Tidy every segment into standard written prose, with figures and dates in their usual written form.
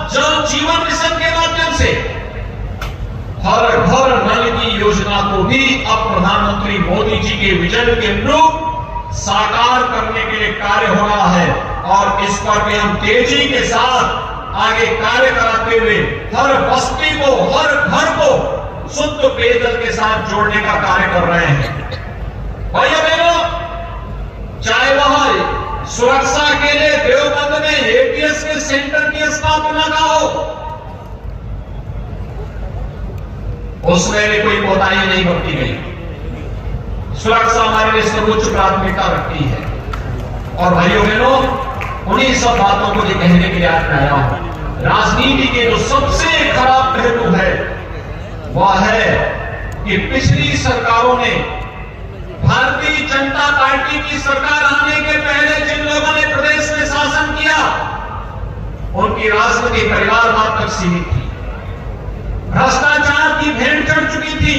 जल जीवन मिशन के माध्यम से हर घर नल की योजना को भी अब प्रधानमंत्री मोदी जी के विजन के अनुरूप साकार करने के लिए कार्य हो रहा है और इस पर भी हम तेजी के साथ आगे कार्य कराते हुए हर बस्ती को, हर घर को शुद्ध पेयजल के साथ जोड़ने का कार्य कर रहे हैं। भाइयों बहनों, चाहे वह सुरक्षा के लिए देवबंद में एटीएस के सेंटर की स्थापना का हो, उसमें भी कोई कोताही नहीं बरती गई। सुरक्षा हमारे लिए सर्वोच्च प्राथमिकता रखती है। और भाइयों बहनों, उन्हीं सब बातों को ये कहने के लिए आज मैं आया हूं। राजनीति के जो सबसे खराब पहलू है वह है कि पिछली सरकारों ने, भारतीय जनता पार्टी की सरकार आने के पहले जिन लोगों ने प्रदेश में शासन किया, उनकी राजनीति परिवारवाद तक सीमित थी। भ्रष्टाचार की भेंट चढ़ चुकी थी।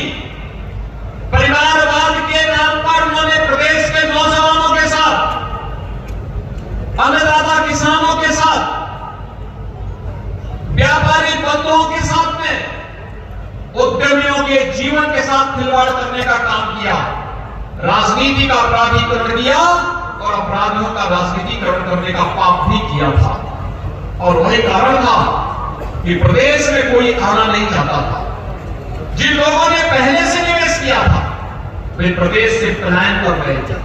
परिवारवाद के नाम पर उन्होंने प्रदेश के नौजवानों के साथ, अन्नदाता किसानों के साथ, व्यापारी बंधुओं के साथ में, उद्यमियों के जीवन के साथ खिलवाड़ करने का काम किया। राजनीति का अपराधीकरण किया और अपराधियों का राजनीतिकरण करने का पाप भी किया था। और वही कारण था कि प्रदेश में कोई आना नहीं चाहता था। जिन लोगों ने पहले से निवेश किया था वे प्रदेश से पलायन कर रहे थे।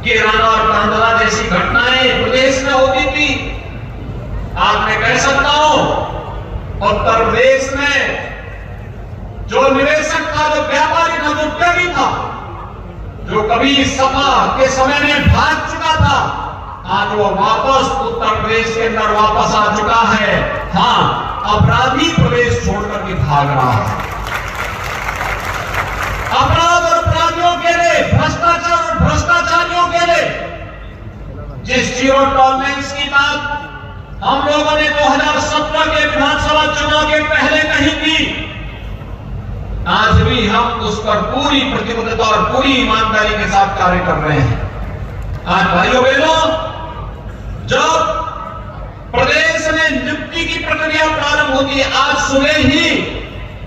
किराना और कांडला जैसी घटनाएं प्रदेश में होती थी। आज मैं कह सकता हूं, उत्तर प्रदेश में जो निवेशक था, जो व्यापारी था, जो उद्यमी था, जो कभी सपा के समय में भाग चुका था, आज वो वापस उत्तर प्रदेश के अंदर वापस आ चुका है। हां, अपराधी प्रदेश छोड़कर के भाग रहा है। अपराध और अपराधियों के लिए, भ्रष्टाचार और भ्रष्टाचारियों के लिए जिस जीरो टॉलरेंस की बात हम लोगों ने 2017 के विधानसभा चुनाव के पहले कही थी, आज भी हम उस पर पूरी प्रतिबद्धता और पूरी ईमानदारी के साथ कार्य कर रहे हैं। आज भाइयों बहनों, जब प्रदेश में नियुक्ति की प्रक्रिया प्रारंभ होती है, आज सुबह ही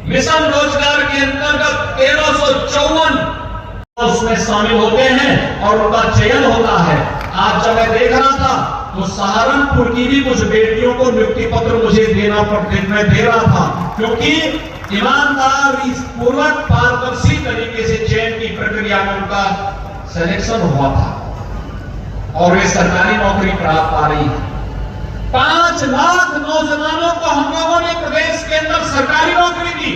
मिशन रोजगार के अंतर्गत 1354 उसमें शामिल होते हैं और उनका चयन होता है। आज जब मैं देख रहा था तो सहारनपुर की भी कुछ बेटियों को नियुक्ति पत्र मुझे मैं दे रहा था, क्योंकि ईमानदारी पूर्वक पारदर्शी तरीके से चयन की प्रक्रिया में उनका सिलेक्शन हुआ था और वे सरकारी नौकरी प्राप्त पा रही है। 5 लाख नौजवानों को हम लोगों ने प्रदेश के अंदर सरकारी नौकरी दी।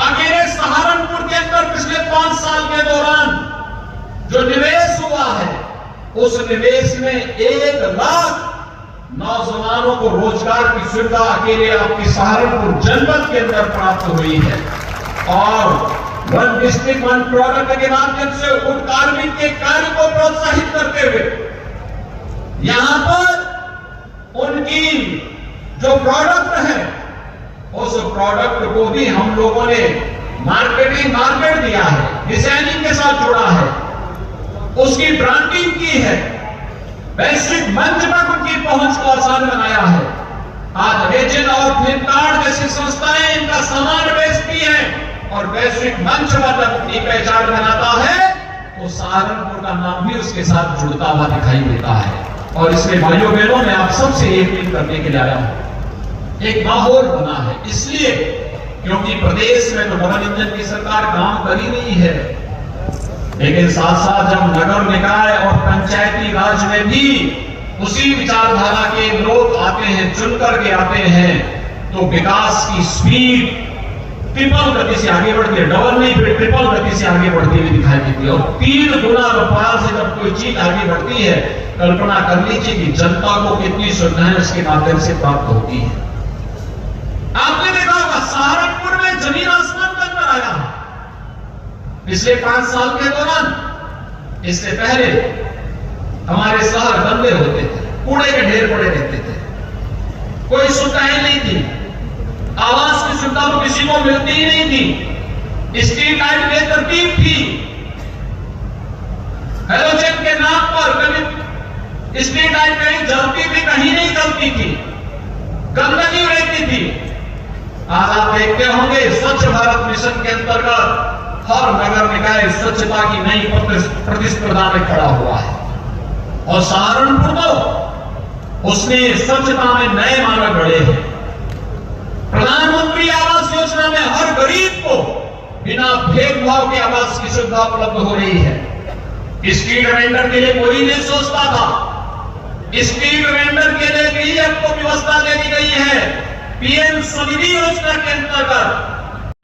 अकेले सहारनपुर के अंदर पिछले 5 साल के दौरान जो निवेश हुआ है, उस निवेश में 1 लाख नौजवानों को रोजगार की सुविधा अकेले आपकी सहारनपुर जनपद के अंदर प्राप्त हुई है। और वन डिस्ट्रिक्ट वन प्रोडक्ट के माध्यम से उन कार्मिक के कार्य को प्रोत्साहित करते हुए यहां पर उनकी जो प्रोडक्ट है, उस प्रोडक्ट को भी हम लोगों ने मार्केट दिया है, डिजाइनिंग के साथ जोड़ा है, उसकी ब्रांडिंग की है, वैश्विक मंच पर उनकी पहुंच को आसान बनाया है। आज अमेजन और फ्लिपकार्ट जैसी संस्थाएं इनका सामान बेचती हैं और वैश्विक मंच पर जब अपनी पहचान बनाता है तो सहारनपुर का नाम भी उसके साथ जुड़ता हुआ दिखाई देता है। और इसलिए भाइयों बहनों, मैं आप सबसे एक अपील करने के लिए आया हूं। एक माहौल बना है इसलिए क्योंकि प्रदेश में तो मनोरंजन की सरकार काम कर ही नहीं है, लेकिन साथ साथ जब नगर निकाय और पंचायती राज में भी उसी विचारधारा के लोग आते हैं, चुन करके आते हैं, तो विकास की स्पीड ट्रिपल गति से आगे बढ़ती है, डबल नहीं ट्रिपल गति से आगे बढ़ती हुई दिखाई देती है। और 3 गुना रफ्तार से जब कोई चीज आगे बढ़ती है, कल्पना कर लीजिए कि जनता को कितनी सुविधाएं उसके माध्यम से प्राप्त होती है। आपने देखा होगा सहारनपुर में जमीन आसमान का अंतर आया पिछले 5 साल के दौरान। इससे पहले हमारे शहर गंदे होते थे, कूड़े के ढेर पड़े रहते थे, कोई सुविधाएं नहीं थी, आवास की सुविधा तो किसी को मिलती ही नहीं थी, स्ट्रीट लाइट बेतरतीब थी, हेलोजन के नाम पर कभी स्ट्रीट लाइट कहीं जलती थी, कहीं नहीं जलती थी। गंदगी रहती थी। आज आप देखते होंगे स्वच्छ भारत मिशन के अंतर्गत हर नगर निकाय स्वच्छता की नई प्रतिस्पर्धा में खड़ा हुआ है और सहारनपुर तो उसने स्वच्छता में नए मानक गढ़े हैं। प्रधानमंत्री आवास योजना में हर गरीब को बिना भेदभाव के आवास की सुविधा उपलब्ध हो रही है। स्ट्रीट वेंडर के लिए कोई नहीं सोचता था, स्ट्रीट वेंडर के लिए भी आपको व्यवस्था दे दी गई है। पीएम स्वनिधि योजना के अंतर्गत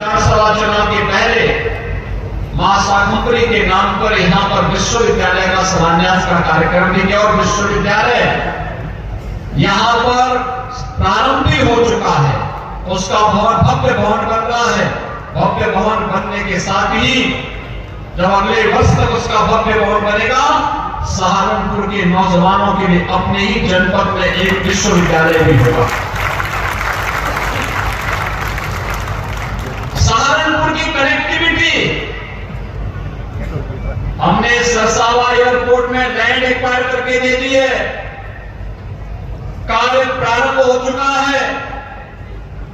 विधानसभा चुनाव के पहले मां शाकंभरी के नाम पर यहां पर विश्वविद्यालय का शिलान्यास का कार्यक्रम भी किया और विश्वविद्यालय यहां पर प्रारंभ भी हो चुका है। उसका भवन भव्य भवन बन रहा है। भव्य भवन बनने के साथ ही जब अगले वर्ष तक उसका भव्य भवन बनेगा, सहारनपुर के नौजवानों के लिए अपने ही जनपद में एक विश्वविद्यालय भी होगा। सहारनपुर की कनेक्टिविटी, हमने सरसावा एयरपोर्ट में लैंड एक्वायर करके दे दी है, कार्य प्रारंभ हो चुका है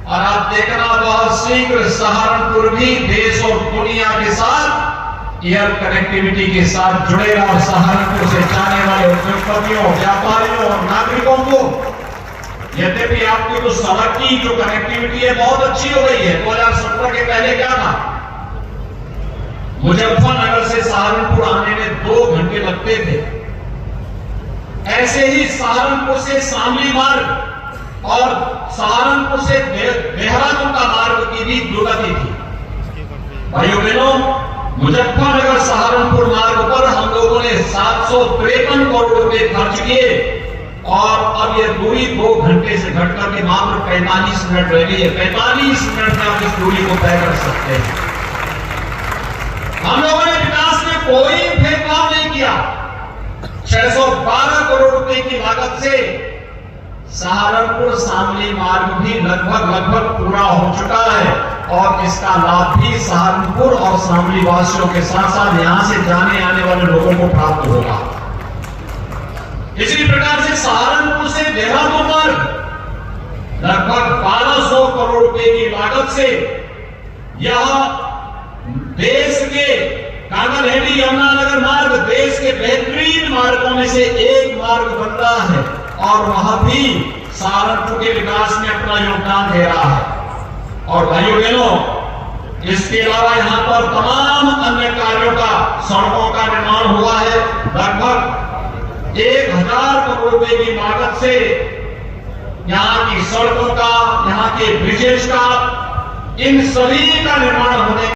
और आप देखना बहुत शीघ्र सहारनपुर भी देश और दुनिया के साथ एयर कनेक्टिविटी के साथ जुड़ेगा और सहारनपुर से जाने वाले उद्योगपतियों, व्यापारियों और नागरिकों को, यद्यपि आपकी तो सड़क की जो कनेक्टिविटी है बहुत अच्छी हो गई है। 2017 के पहले क्या था, मुजफ्फरनगर से सहारनपुर आने में 2 घंटे लगते थे। ऐसे ही सहारनपुर से शामली मार्ग और सहारनपुर से देहरादून का मार्ग की भी दुर्गति थी। भाइयों बहनों, मुजफ्फरनगर सहारनपुर मार्ग पर हम लोगों ने 753 करोड़ रुपए खर्च किए और अब यह दूरी 2 घंटे से घटकर के मात्र 45 मिनट रह गई है। 45 मिनट में आप इस दूरी को तय कर सकते हैं। हम लोगों ने विकास में कोई भेदभाव नहीं किया। 612 करोड़ रुपए की लागत से सहारनपुर शामली मार्ग भी लगभग पूरा हो चुका है और इसका लाभ भी सहारनपुर और शामली वासियों के साथ साथ यहां से जाने आने वाले लोगों को प्राप्त होगा। इसी प्रकार से सहारनपुर से देहरादून मार्ग लगभग 1200 करोड़ रुपए की लागत से यह देश के कांगनहेड़ी यमुनानगर मार्ग देश के बेहतरीन मार्गों में से एक मार्ग बन रहा है और वह भी सहारनपुर के विकास में अपना योगदान दे रहा है। और भाइयों बहनों, इसके अलावा यहां पर तमाम अन्य कार्यों का, सड़कों का निर्माण हुआ है। लगभग 1000 करोड़ रुपए की लागत से यहाँ की सड़कों का, यहाँ के ब्रिजेस का, इन सभी का निर्माण होने